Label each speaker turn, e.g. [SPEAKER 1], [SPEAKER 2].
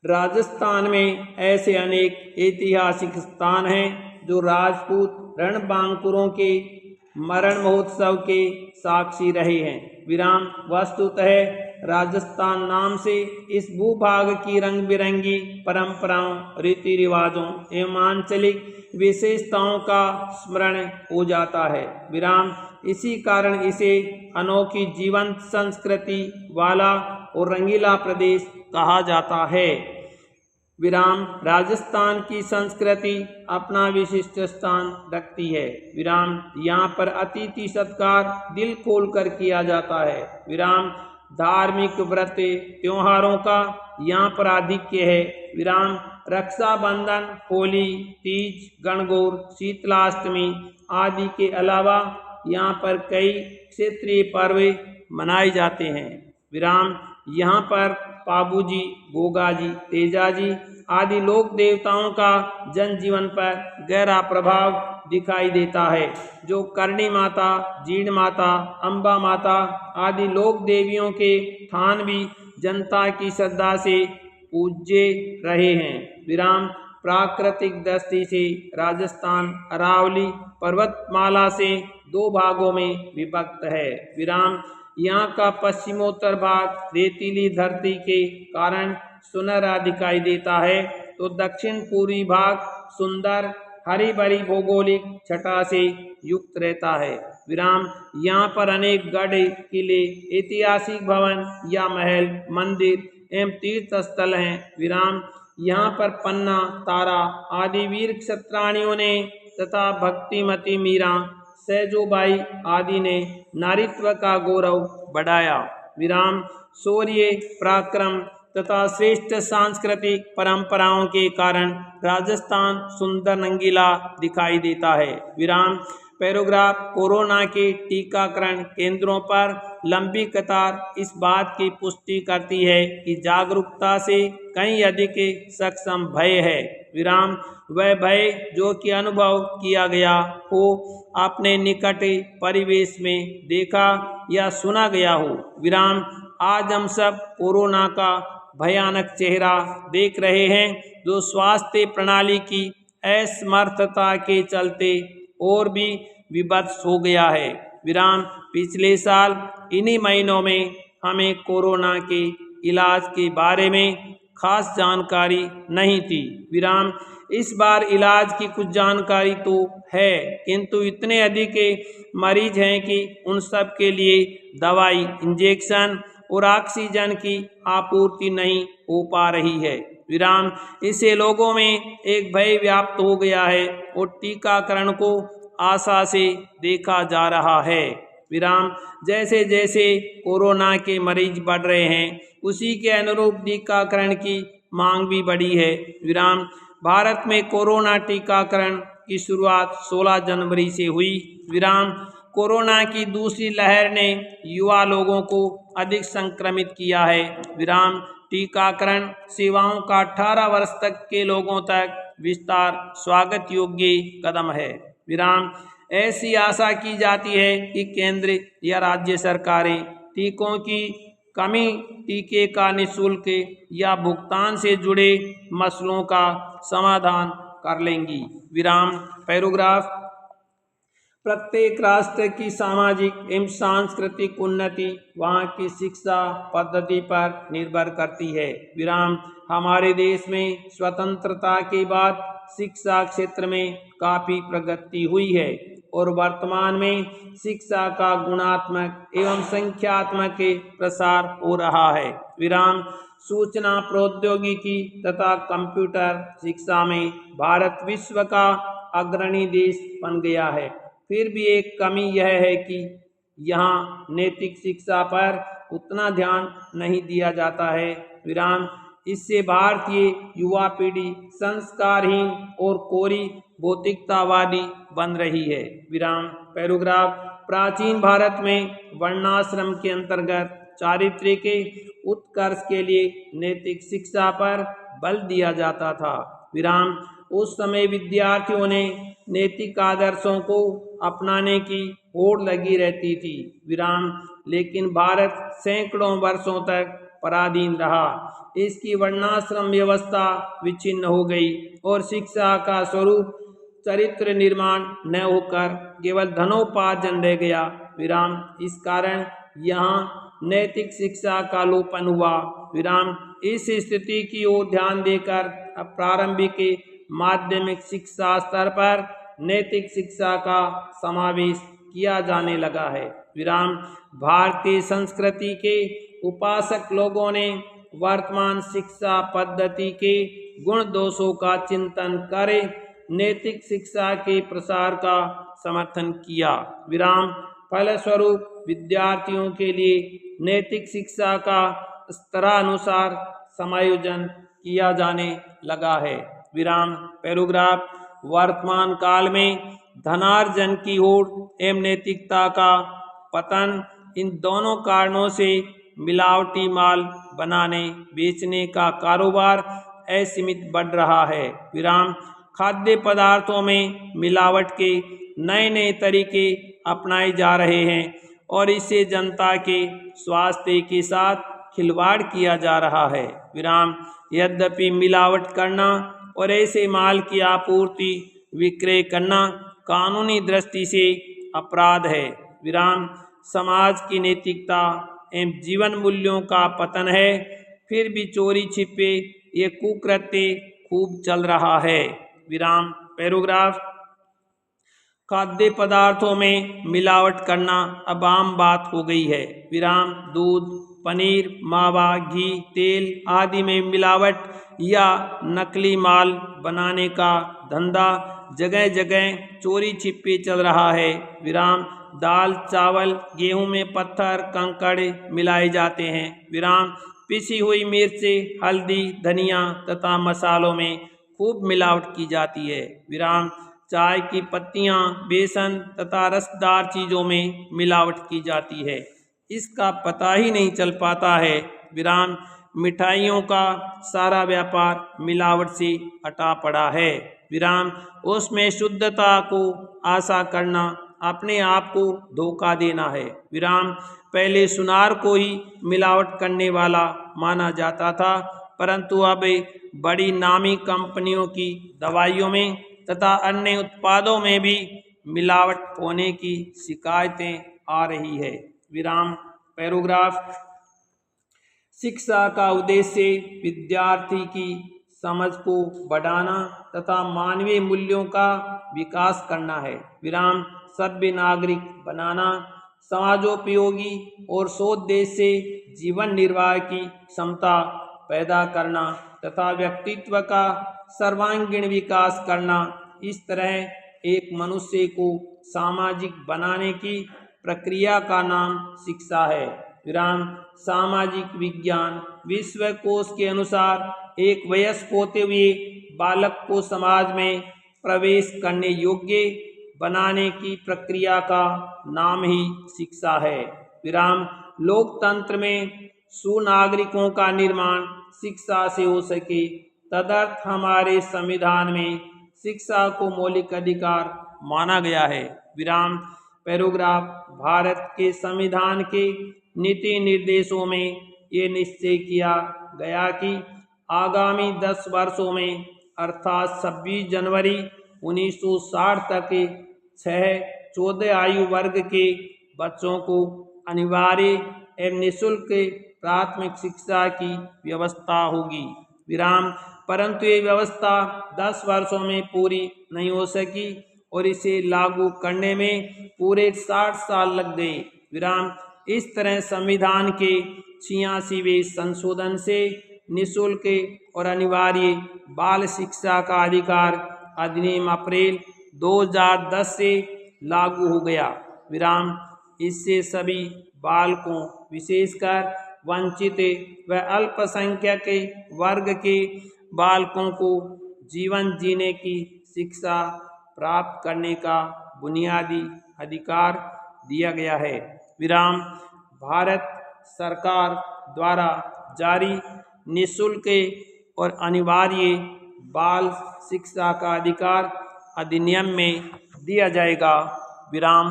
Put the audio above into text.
[SPEAKER 1] राजस्थान में ऐसे अनेक ऐतिहासिक स्थान हैं जो राजपूत रणबांकुरों के मरण महोत्सव के साक्षी रहे हैं। विराम वस्तुतः राजस्थान नाम से इस भूभाग की रंग बिरंगी परंपराओं, रीति रिवाजों एवं आंचलिक विशेषताओं का स्मरण हो जाता है। विराम इसी कारण इसे अनोखी जीवंत संस्कृति वाला और रंगीला प्रदेश कहा जाता है। विराम राजस्थान की संस्कृति अपना विशिष्ट स्थान रखती है। विराम यहाँ पर अतिथि सत्कार दिल खोलकर किया जाता है। विराम धार्मिक व्रत त्योहारों का यहाँ पर आधिक्य है। विराम रक्षाबंधन, होली, तीज, गणगौर, शीतलाष्टमी आदि के अलावा यहाँ पर कई क्षेत्रीय पर्व मनाए जाते हैं। विराम यहाँ पर पाबूजी, गोगाजी, तेजाजी आदि लोक देवताओं का जनजीवन पर गहरा प्रभाव दिखाई देता है, जो करणी माता, जीण माता, अम्बा माता आदि लोक देवियों के थान भी जनता की श्रद्धा से पूज्य रहे हैं। विराम प्राकृतिक दृष्टि से राजस्थान अरावली पर्वतमाला से दो भागों में विभक्त है। विराम यहाँ का पश्चिमोत्तर भाग रेतीली धरती के कारण सुनहरा दिखाई देता है, तो दक्षिण पूर्वी भाग सुंदर हरी भरी भौगोलिक छटा से युक्त रहता है। विराम यहाँ पर अनेक गढ़, किले, ऐतिहासिक भवन या महल, मंदिर एवं तीर्थ स्थल हैं। विराम यहाँ पर पन्ना, तारा आदि वीर क्षत्राणियों ने तथा भक्तिमती मीरा, सैजोबाई आदि ने नारीत्व का गौरव बढ़ाया। विराम शौर्य, पराक्रम तथा श्रेष्ठ सांस्कृतिक परंपराओं के कारण राजस्थान सुंदर रंगीला दिखाई देता है। विराम पैराग्राफ कोरोना के टीकाकरण केंद्रों पर लंबी कतार इस बात की पुष्टि करती है कि जागरूकता से कहीं अधिक सक्षम भय है। विराम वह भय जो कि अनुभव किया गया हो, अपने निकट परिवेश में देखा या सुना गया हो। विराम आज हम सब कोरोना का भयानक चेहरा देख रहे हैं, जो स्वास्थ्य प्रणाली की असमर्थता के चलते और भी विभत्स हो गया है। विराम पिछले साल इन्हीं महीनों में हमें कोरोना के इलाज के बारे में खास जानकारी नहीं थी। विराम इस बार इलाज की कुछ जानकारी तो है, किंतु इतने अधिक मरीज हैं कि उन सब के लिए दवाई, इंजेक्शन और ऑक्सीजन की आपूर्ति नहीं हो पा रही है। विराम इससे लोगों में एक भय व्याप्त हो गया है और टीकाकरण को आशा से देखा जा रहा है। विराम जैसे जैसे कोरोना के मरीज बढ़ रहे हैं, उसी के अनुरूप टीकाकरण की मांग भी बढ़ी है। विराम भारत में कोरोना टीकाकरण की शुरुआत 16 जनवरी से हुई। विराम कोरोना की दूसरी लहर ने युवा लोगों को अधिक संक्रमित किया है। विराम टीकाकरण सेवाओं का 18 वर्ष तक के लोगों तक विस्तार स्वागत योग्य कदम है। विराम ऐसी आशा की जाती है कि केंद्र या राज्य सरकारें टीकों की कमी, टीके का निःशुल्क या भुगतान से जुड़े मसलों का समाधान कर लेंगी। विराम पैराग्राफ प्रत्येक राष्ट्र की सामाजिक एवं सांस्कृतिक उन्नति वहाँ की शिक्षा पद्धति पर निर्भर करती है। विराम हमारे देश में स्वतंत्रता के बाद शिक्षा क्षेत्र में काफ़ी प्रगति हुई है और वर्तमान में शिक्षा का गुणात्मक एवं संख्यात्मक प्रसार हो रहा है। विराम सूचना प्रौद्योगिकी तथा कंप्यूटर शिक्षा में भारत विश्व का अग्रणी देश बन गया है। फिर भी एक कमी यह है कि यहाँ नैतिक शिक्षा पर उतना ध्यान नहीं दिया जाता है। विराम इससे भारतीय युवा पीढ़ी संस्कारहीन और कोरी भौतिकतावादी बन रही है। विराम पैराग्राफ प्राचीन भारत में वर्णाश्रम के अंतर्गत चारित्र्य के उत्कर्ष के लिए नैतिक शिक्षा पर बल दिया जाता था। विराम उस समय विद्यार्थियों ने नैतिक आदर्शों को अपनाने की होड़ लगी रहती थी। विराम लेकिन भारत सैकड़ों वर्षों तक पराधीन रहा। इसकी वर्णाश्रम व्यवस्था विच्छिन्न हो गई और शिक्षा का स्वरूप चरित्र निर्माण न होकर केवल धनोपार्जन रह गया। विराम। इस कारण यहाँ नैतिक शिक्षा का लोपन हुआ। विराम। इस स्थिति की ओर ध्यान देकर अब प्रारंभिक माध्यमिक शिक्षा स्तर पर नैतिक शिक्षा का समावेश किया जाने लगा है। विराम। भारतीय संस्कृति के उपासक लोगों ने वर्तमान शिक्षा पद्धति के गुण दोषों का चिंतन कर नैतिक शिक्षा के प्रसार का समर्थन किया। विराम। फलस्वरूप विद्यार्थियों के लिए नैतिक शिक्षा का स्तरानुसार समायोजन किया जाने लगा है। विराम। पैराग्राफ। वर्तमान काल में धनार्जन की होड़ एवं नैतिकता का पतन, इन दोनों कारणों से मिलावटी माल बनाने बेचने का कारोबार असीमित बढ़ रहा है। विराम। खाद्य पदार्थों में मिलावट के नए नए तरीके अपनाए जा रहे हैं और इससे जनता के स्वास्थ्य के साथ खिलवाड़ किया जा रहा है। विराम। यद्यपि मिलावट करना और ऐसे माल की आपूर्ति विक्रय करना कानूनी दृष्टि से अपराध है। विराम। समाज की नैतिकता एवं जीवन मूल्यों का पतन है, फिर भी चोरी छिपे ये कुकृत्य खूब चल रहा है। विराम। पैराग्राफ। खाद्य पदार्थों में मिलावट करना अब आम बात हो गई है। विराम। दूध, पनीर, मावा, घी, तेल आदि में मिलावट या नकली माल बनाने का धंधा जगह जगह चोरी छिपे चल रहा है। विराम। दाल, चावल, गेहूं में पत्थर कंकड़ मिलाए जाते हैं। विराम। पिसी हुई मिर्च, हल्दी, धनिया तथा मसालों में खूब मिलावट की जाती है। विराम। चाय की पत्तियां, बेसन तथा रसदार चीज़ों में मिलावट की जाती है, इसका पता ही नहीं चल पाता है। विराम। मिठाइयों का सारा व्यापार मिलावट से अटा पड़ा है। विराम। उसमें शुद्धता को आशा करना अपने आप को धोखा देना है। विराम। पहले सुनार को ही मिलावट करने वाला माना जाता था, परंतु अब बड़ी नामी कंपनियों की दवाइयों में तथा अन्य उत्पादों में भी मिलावट होने की शिकायतें आ रही है। विराम। पैराग्राफ। शिक्षा का उद्देश्य विद्यार्थी की समझ को बढ़ाना तथा मानवीय मूल्यों का विकास करना है। विराम। सभ्य नागरिक बनाना, समाजोपयोगी और सोद्देश्य से जीवन निर्वाह की क्षमता पैदा करना तथा व्यक्तित्व का सर्वांगीण विकास करना, इस तरह एक मनुष्य को सामाजिक बनाने की प्रक्रिया का नाम शिक्षा है। विराम। सामाजिक विज्ञान विश्वकोश के अनुसार एक वयस्क होते हुए बालक को समाज में प्रवेश करने योग्य बनाने की प्रक्रिया का नाम ही शिक्षा है। विराम। लोकतंत्र में सुनागरिकों का निर्माण शिक्षा से हो सके, तदर्थ हमारे संविधान में शिक्षा को मौलिक अधिकार माना गया है। विराम। पैराग्राफ। भारत के संविधान के नीति निर्देशों में ये निश्चय किया गया कि आगामी 10 वर्षों में अर्थात 26 जनवरी 1960 तक 6-14 आयु वर्ग के बच्चों को अनिवार्य एवं निःशुल्क प्राथमिक शिक्षा की व्यवस्था होगी। विराम। परंतु ये व्यवस्था 10 वर्षों में पूरी नहीं हो सकी और इसे लागू करने में पूरे 60 साल लग गए। विराम। इस तरह संविधान के 86वें संशोधन से निःशुल्क और अनिवार्य बाल शिक्षा का अधिकार अधिनियम अप्रैल 2010 से लागू हो गया। विराम। इससे सभी बालकों, विशेषकर वंचित व अल्पसंख्यक वर्ग के बालकों को जीवन जीने की शिक्षा प्राप्त करने का बुनियादी अधिकार दिया गया है। विराम। भारत सरकार द्वारा जारी निःशुल्क और अनिवार्य बाल शिक्षा का अधिकार अधिनियम में दिया जाएगा। विराम।